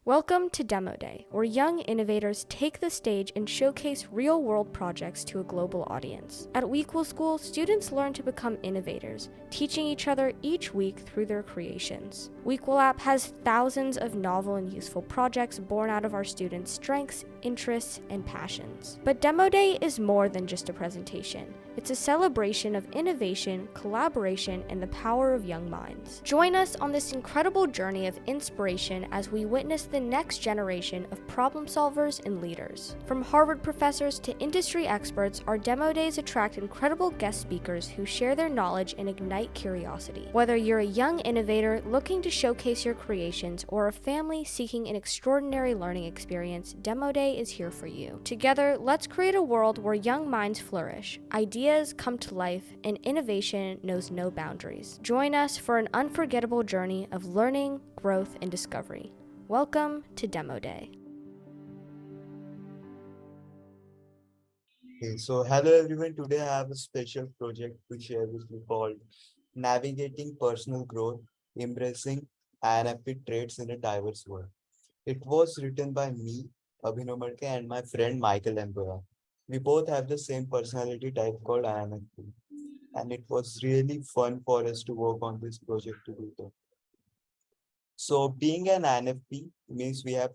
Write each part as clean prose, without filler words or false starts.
Welcome to Demo Day, where young innovators take the stage and showcase real-world projects to a global audience. At WEquil School, students learn to become innovators, teaching each other each week through their creations. WEquil App has thousands of novel and useful projects born out of our students' strengths, interests, and passions. But Demo Day is more than just a presentation. It's a celebration of innovation, collaboration, and the power of young minds. Join us on this incredible journey of inspiration as we witness the next generation of problem solvers and leaders. From Harvard professors to industry experts, our demo days attract incredible guest speakers who share their knowledge and ignite curiosity. Whether you're a young innovator looking to showcase your creations or a family seeking an extraordinary learning experience, Demo Day is here for you. Together, let's create a world where young minds flourish, ideas come to life, and innovation knows no boundaries. Join us for an unforgettable journey of learning, growth, and discovery. Welcome to Demo Day. Okay, so hello everyone. Today I have a special project to share with you called Navigating Personal Growth, Embracing INFP Traits in a Diverse World. It was written by me, Abhinav, and my friend Michael Embora. We both have the same personality type called INFP, and it was really fun for us to work on this project together. So being an INFP means we have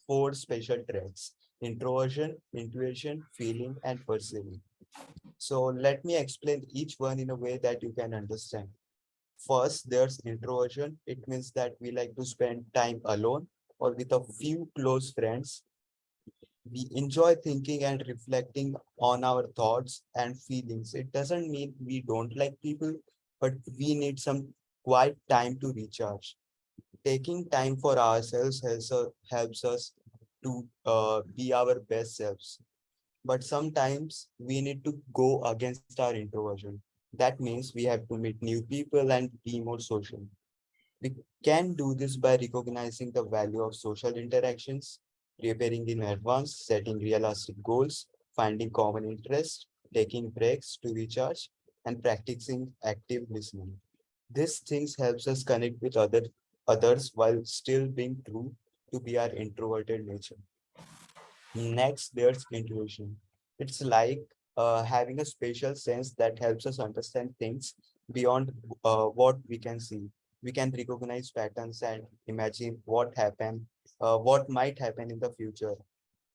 four special traits: introversion, intuition, feeling, and perceiving. So let me explain each one in a way that you can understand. First, there's introversion. It means that we like to spend time alone or with a few close friends. We enjoy thinking and reflecting on our thoughts and feelings. It doesn't mean we don't like people, but we need some quiet time to recharge. Taking time for ourselves helps us to be our best selves. But sometimes we need to go against our introversion. That means we have to meet new people and be more social. We can do this by recognizing the value of social interactions, preparing in advance, setting realistic goals, finding common interests, taking breaks to recharge, and practicing active listening. These things helps us connect with others while still being true to be our introverted nature. Next, there's intuition. It's like having a spatial sense that helps us understand things beyond what we can see. We can recognize patterns and imagine what might happen in the future.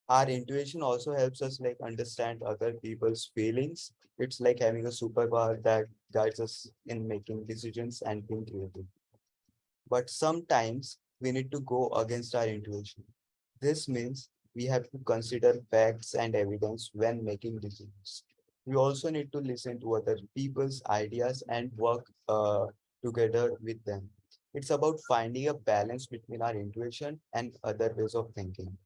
Our intuition also helps us like understand other people's feelings. It's like having a superpower that guides us in making decisions and being creative. But sometimes we need to go against our intuition. This means we have to consider facts and evidence when making decisions. We also need to listen to other people's ideas and work together with them. It's about finding a balance between our intuition and other ways of thinking.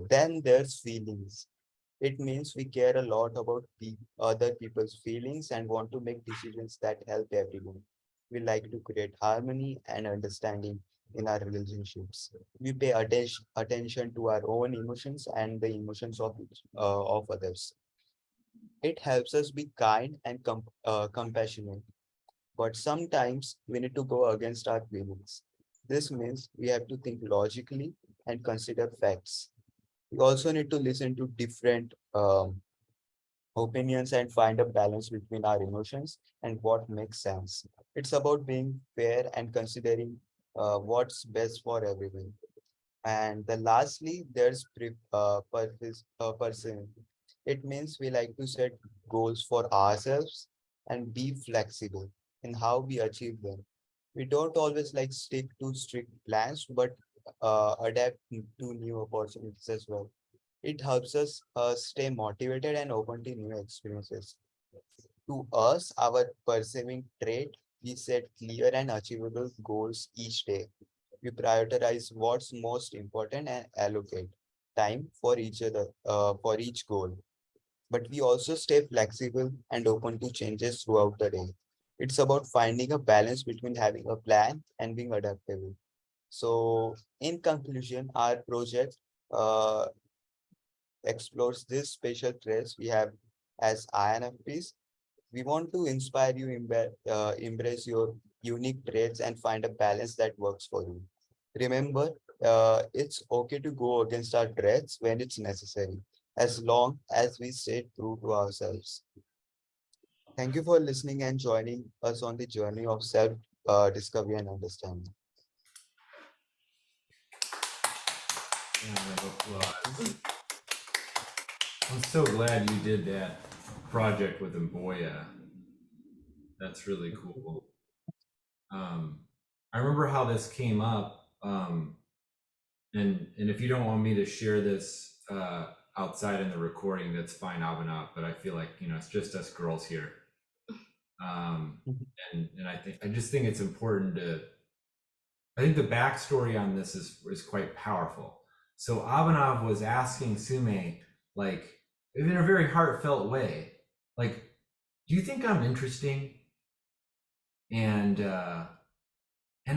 Then there's feelings. It means we care a lot about other people's feelings and want to make decisions that help everyone. We like to create harmony and understanding in our relationships. We pay attention to our own emotions and the emotions of others. It helps us be kind and compassionate, but sometimes we need to go against our feelings. This means we have to think logically and consider facts. We also need to listen to different opinions and find a balance between our emotions and what makes sense. It's about being fair and considering what's best for everyone. And the lastly, there's person. It means we like to set goals for ourselves and be flexible in how we achieve them. We don't always like stick to strict plans, but adapt to new opportunities as well. It helps us stay motivated and open to new experiences. To us, our perceiving trait, we set clear and achievable goals each day. We prioritize what's most important and allocate time for each goal. But we also stay flexible and open to changes throughout the day. It's about finding a balance between having a plan and being adaptable. So, in conclusion, our project uh, explores these special traits we have as INFPs. We want to inspire you, embrace your unique traits, and find a balance that works for you. Remember, It's okay to go against our dreads when it's necessary, as long as we stay true to ourselves. Thank you for listening and joining us on the journey of self discovery and understanding. Round of applause. I'm so glad you did that project with Mboya. That's really cool. I remember how this came up, and if you don't want me to share this outside in the recording, that's fine, Abhinav. But I feel like it's just us girls here, and I just think it's important to. I think the backstory on this is quite powerful. So Abhinav was asking Sume, like, in a very heartfelt way, like, do you think I'm interesting? And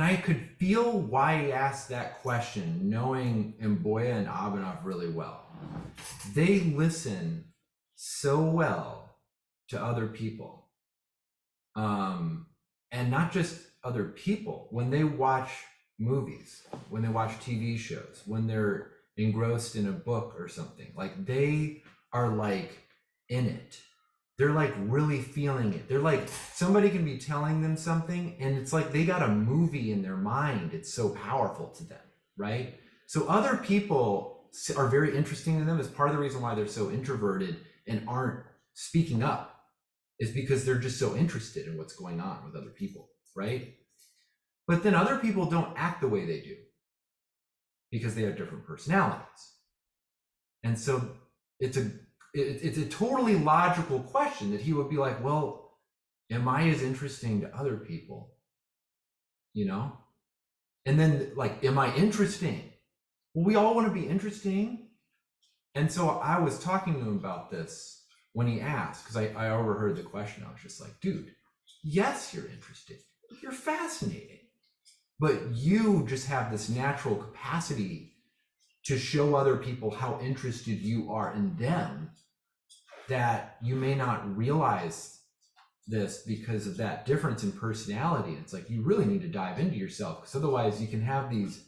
I could feel why he asked that question, knowing Mboya and Abhinav really well. They listen so well to other people. And not just other people. When they watch movies, when they watch TV shows, when they're engrossed in a book or something, like they are like in it. They're like really feeling it. They're like, somebody can be telling them something and it's like they got a movie in their mind. It's so powerful to them, right? So other people are very interesting to them. Is part of the reason why they're so introverted and aren't speaking up, is because they're just so interested in what's going on with other people, right? But then other people don't act the way they do because they have different personalities. And so it's a totally logical question that he would be like, well, am I as interesting to other people? And then like, am I interesting? Well, we all want to be interesting. And so I was talking to him about this when he asked, because I overheard the question. I was just like, dude, yes, you're interesting. You're fascinating. But you just have this natural capacity to show other people how interested you are in them, that you may not realize this because of that difference in personality. It's like, you really need to dive into yourself, because otherwise you can have these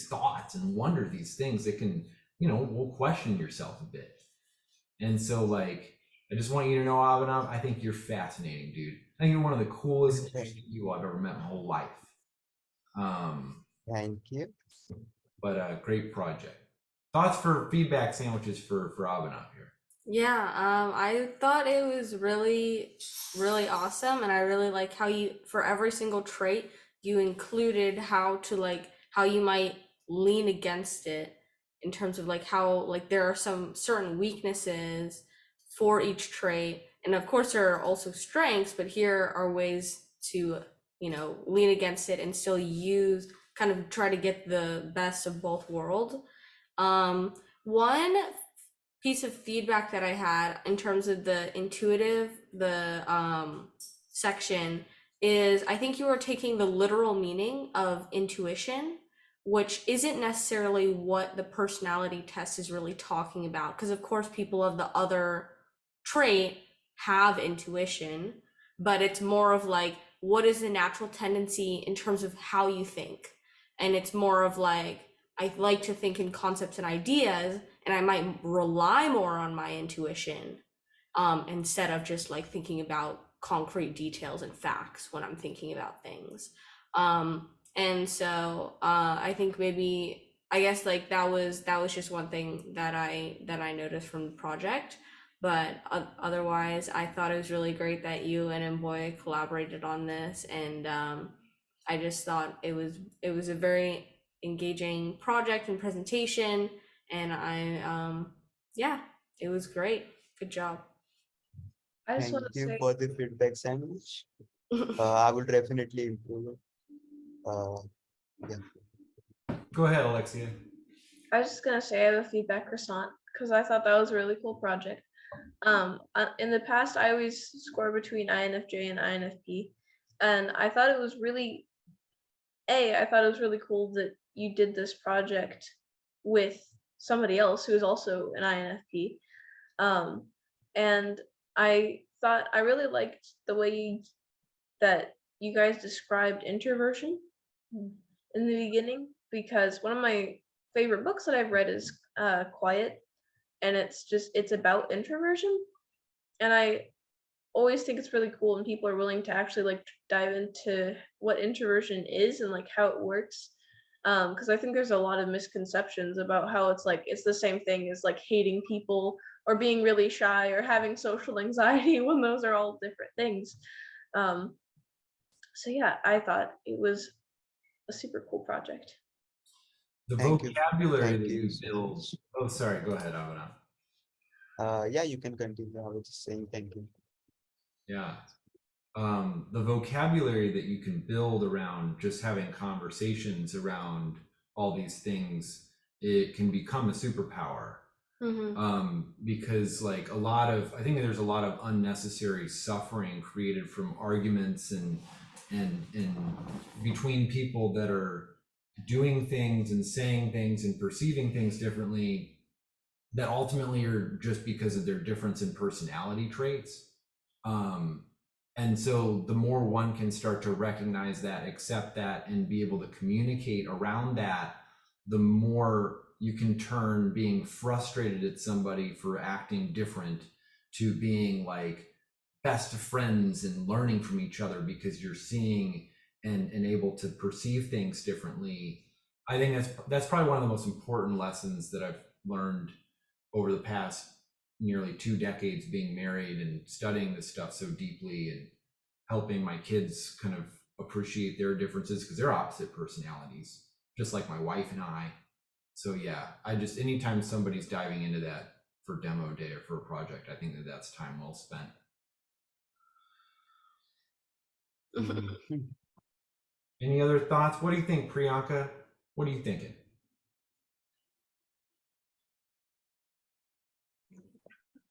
thoughts and wonder these things that can, will question yourself a bit. And so like, I just want you to know, Abhinav, I think you're fascinating, dude. I think you're one of the coolest interesting people I've ever met in my whole life. Thank you. But great project. Thoughts for feedback sandwiches for Abhinav here. Yeah, I thought it was really, really awesome, and I really like how you, for every single trait, you included how you might lean against it, in terms of like how like there are some certain weaknesses for each trait, and of course there are also strengths, but here are ways to, lean against it and still kind of try to get the best of both worlds. One piece of feedback that I had in terms of the section is, I think you were taking the literal meaning of intuition, which isn't necessarily what the personality test is really talking about. Because of course people of the other trait have intuition, but it's more of like, what is the natural tendency in terms of how you think? And it's more of like, I like to think in concepts and ideas, and I might rely more on my intuition, instead of just like thinking about concrete details and facts when I'm thinking about things. And so I think maybe, I guess like that was just one thing that I noticed from the project. But otherwise, I thought it was really great that you and Mboy collaborated on this, and I just thought it was a very engaging project and presentation, and yeah, it was great. Good job. I just Thank want to you say, for the feedback sandwich. I will definitely improve it. Yeah. Go ahead, Alexia. I was just gonna say I have a feedback croissant because I thought that was a really cool project. In the past, I always score between INFJ and INFP, and I thought it was really, I thought it was really cool that you did this project with somebody else who is also an INFP. And I thought I really liked the way that you guys described introversion in the beginning, because one of my favorite books that I've read is Quiet, and it's about introversion, and I always think it's really cool when people are willing to actually like dive into what introversion is and like how it works. Because I think there's a lot of misconceptions about how it's the same thing as like hating people or being really shy or having social anxiety when those are all different things. Um, so yeah, I thought it was a super cool project. The Thank you. vocabulary Thank that you you so build. much. Oh, sorry. Go ahead, Abhinav. Yeah, you can continue. I was just saying thank you. Yeah. The vocabulary that you can build around just having conversations around all these things, it can become a superpower. Because like I think there's a lot of unnecessary suffering created from arguments and between people that are doing things and saying things and perceiving things differently that ultimately are just because of their difference in personality traits. Um, and so the more one can start to recognize that, accept that, and be able to communicate around that, the more you can turn being frustrated at somebody for acting different to being like best of friends and learning from each other because you're seeing and able to perceive things differently. I think that's probably one of the most important lessons that I've learned over the past nearly 2 decades being married and studying this stuff so deeply and helping my kids kind of appreciate their differences because they're opposite personalities, just like my wife and I. So yeah, anytime somebody's diving into that for demo day or for a project, I think that's time well spent. Any other thoughts? What do you think, Priyanka? What are you thinking?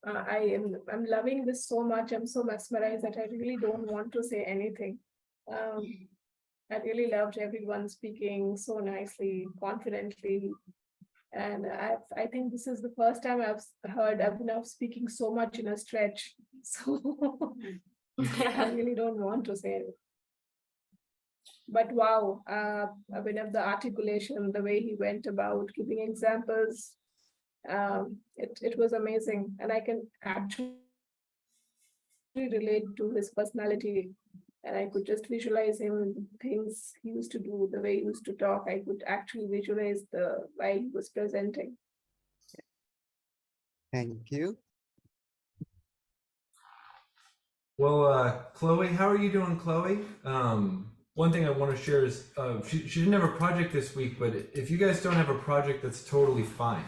I'm loving this so much. I'm so mesmerized that I really don't want to say anything. I really loved everyone speaking so nicely, confidently. And I think this is the first time I've heard Abhinav speaking so much in a stretch. So I really don't want to say it. But wow, Abhinav, the articulation, the way he went about giving examples, it was amazing. And I can actually relate to his personality, and I could just visualize him, things he used to do, the way he used to talk. I could actually visualize the while he was presenting. Thank you. Well, Chloe, how are you doing, Chloe? One thing I want to share is she didn't have a project this week, but if you guys don't have a project, that's totally fine.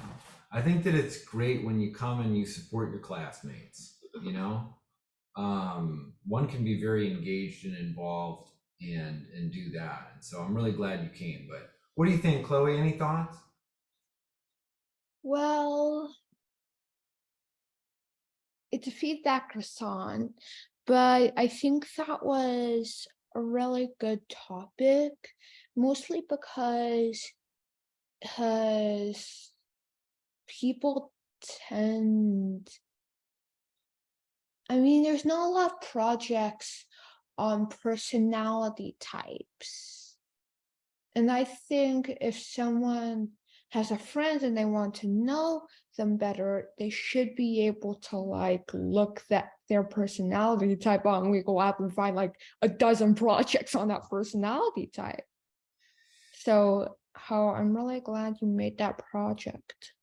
I think that it's great when you come and you support your classmates, you know? One can be very engaged and involved and do that. And so I'm really glad you came. But what do you think, Chloe? Any thoughts? Well, it's a feedback croissant, but I think that was a really good topic, mostly because people tend, there's not a lot of projects on personality types. And I think if someone has a friend and they want to know them better, they should be able to like look at their personality type on WEquil App and find like a dozen projects on that personality type. So I'm really glad you made that project.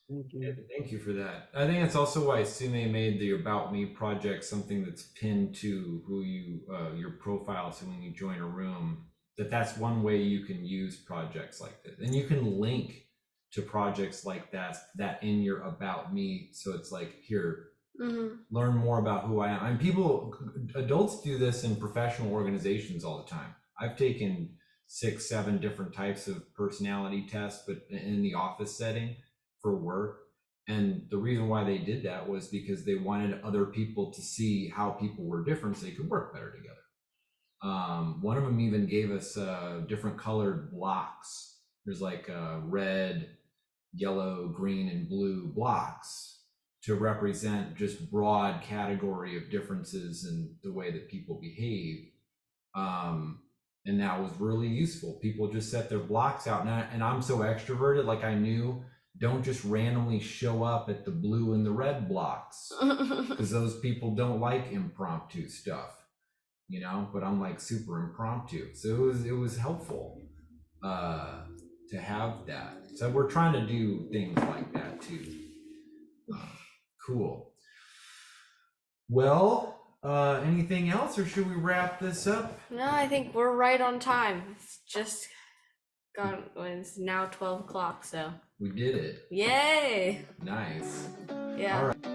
Thank you for that. I think that's also why Sume made the About Me project something that's pinned to who your profile. So when you join a room, that's one way you can use projects like this, and you can link to projects like that in your About Me. So it's like, here, learn more about who I am. And adults do this in professional organizations all the time. I've taken 6-7 different types of personality tests, but in the office setting for work. And the reason why they did that was because they wanted other people to see how people were different so they could work better together. One of them even gave us different colored blocks. There's like red, yellow, green, and blue blocks to represent just broad category of differences in the way that people behave. And that was really useful. People just set their blocks out. And I'm so extroverted, like I knew, don't just randomly show up at the blue and the red blocks, because those people don't like impromptu stuff, you know, but I'm like super impromptu. So it was helpful to have that. So we're trying to do things like that too. Cool. Well, anything else, or should we wrap this up? No, I think we're right on time. It's just gone. It's now 12 o'clock, so We did it. yay! Nice. Yeah. All right.